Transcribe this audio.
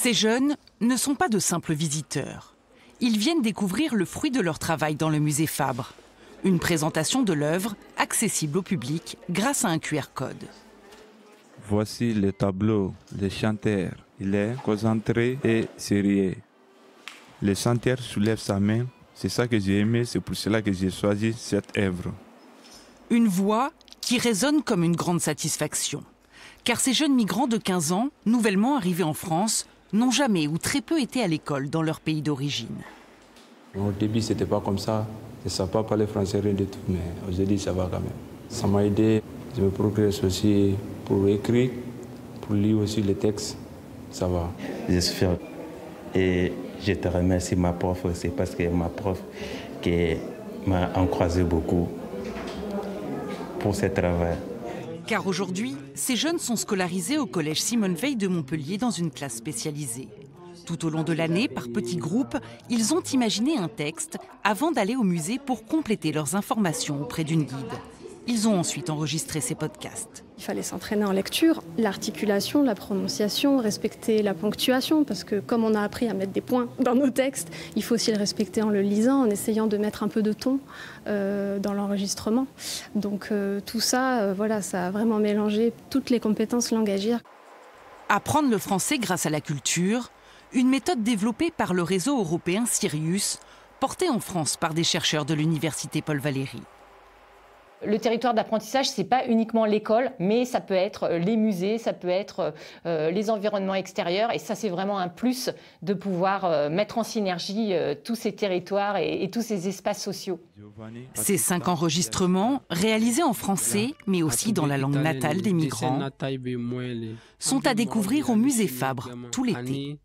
Ces jeunes ne sont pas de simples visiteurs. Ils viennent découvrir le fruit de leur travail dans le musée Fabre. Une présentation de l'œuvre accessible au public grâce à un QR code. Voici le tableau, le chanteur. Il est concentré et sérieux. Le chanteur soulève sa main. C'est ça que j'ai aimé, c'est pour cela que j'ai choisi cette œuvre. Une voix qui résonne comme une grande satisfaction. Car ces jeunes migrants de 15 ans, nouvellement arrivés en France, n'ont jamais ou très peu été à l'école dans leur pays d'origine. Au début, ce n'était pas comme ça. Je ne savais pas parler français, rien du tout, mais aujourd'hui, ça va quand même. Ça m'a aidé. Je me progresse aussi pour écrire, pour lire aussi les textes. Ça va. Je suis fier. Et je te remercie, ma prof aussi, parce que ma prof qui m'a encouragé beaucoup pour ce travail. Car aujourd'hui, ces jeunes sont scolarisés au collège Simone Veil de Montpellier dans une classe spécialisée. Tout au long de l'année, par petits groupes, ils ont imaginé un texte avant d'aller au musée pour compléter leurs informations auprès d'une guide. Ils ont ensuite enregistré ces podcasts. Il fallait s'entraîner en lecture, l'articulation, la prononciation, respecter la ponctuation, parce que comme on a appris à mettre des points dans nos textes, il faut aussi le respecter en le lisant, en essayant de mettre un peu de ton dans l'enregistrement. Donc tout ça, voilà, ça a vraiment mélangé toutes les compétences langagières. Apprendre le français grâce à la culture, une méthode développée par le réseau européen Sirius, portée en France par des chercheurs de l'université Paul Valéry. Le territoire d'apprentissage, ce n'est pas uniquement l'école, mais ça peut être les musées, ça peut être les environnements extérieurs. Et ça, c'est vraiment un plus de pouvoir mettre en synergie tous ces territoires et tous ces espaces sociaux. Ces 5 enregistrements, réalisés en français, mais aussi dans la langue natale des migrants, sont à découvrir au musée Fabre tout l'été.